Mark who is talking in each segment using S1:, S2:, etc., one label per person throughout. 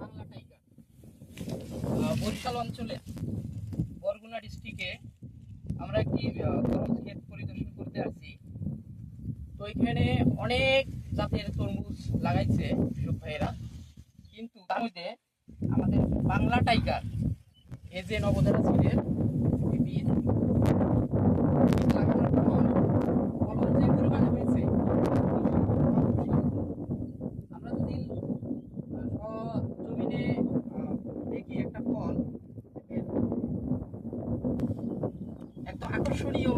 S1: Bangla tiger Barishal অঞ্চলে বরগুনা ডিস্ট্রিক্টে আমরা একটি তরমুজ ক্ষেত পরিদর্শন করতে আসছি। তো এখানে অনেক জাতের তরমুজ লাগাইছে কৃষক ভাইয়েরা, কিন্তু তার মধ্যে আমাদের বাংলা টাইগার এজে নবধারা সিডের বীজ লাগানোর পর ফলন যে পরিমাণে হয়েছে, আমরা যদি জমিনে দেখি একটা ফল এত আকর্ষণীয়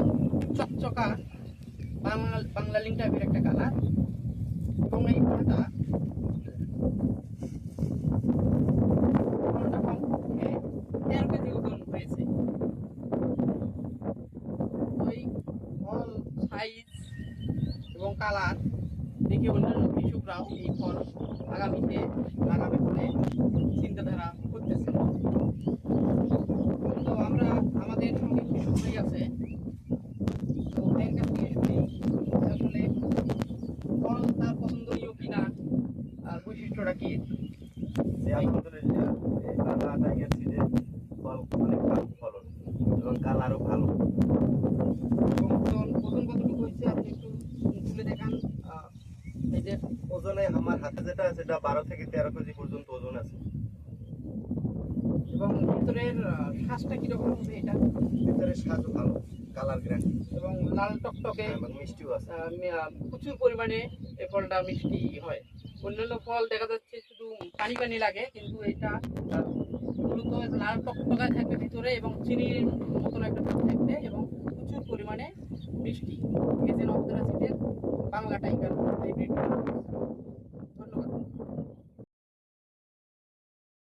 S1: চকচকা বাংলা লিং টাইপের একটা কালার, এবং এই ফলটা কমপক্ষে 13 কেজি ওজন হয়েছে। ওই ফল সাইজ এবং কালার দেখে অন্যান্য কৃষকরাও এই ফল আগামীতে লাগাবে বলে চিন্তাধারা করতেছে। তো আমরা আমাদের সঙ্গে কৃষক ভাই আছে, তো এর কাছ থেকে শুনি আসলে ফল তার পছন্দনীয় কিনা আর বৈশিষ্ট্যটা কি।
S2: আলহামদুলিল্লাহ, এই বাংলা টাইগার সিডের ফল অনেক ভালো ফলন এবং কালারও ভালো।
S1: ওজন কতটুকু হয়েছে আপনি একটু তুলে দেখান। এই যে
S2: ওজনে আমার হাতে যেটা আছে সেটা 12 থেকে 13 কেজি পর্যন্ত ওজন আছে।
S1: এবং ভিতরের শ্বাসটা কিরকম হবে এটা?
S2: ভিতরে স্বাদও ভালো, কালার গ্যারান্টি
S1: এবং লাল টকটকে
S2: এবং মিষ্টিও আছে।
S1: প্রচুর পরিমাণে এই ফলটা মিষ্টি হয়। অন্যান্য ফল দেখা যাচ্ছে শুধু পানি পানি লাগে, কিন্তু এটা মূলত লাল টকটকায় থাকবে ভিতরে এবং চিনির মতন একটা ভাব থাকবে এবং প্রচুর পরিমাণে মিষ্টি। এই যে নবধারা সিডের বাংলা টাইগার হাইব্রিড।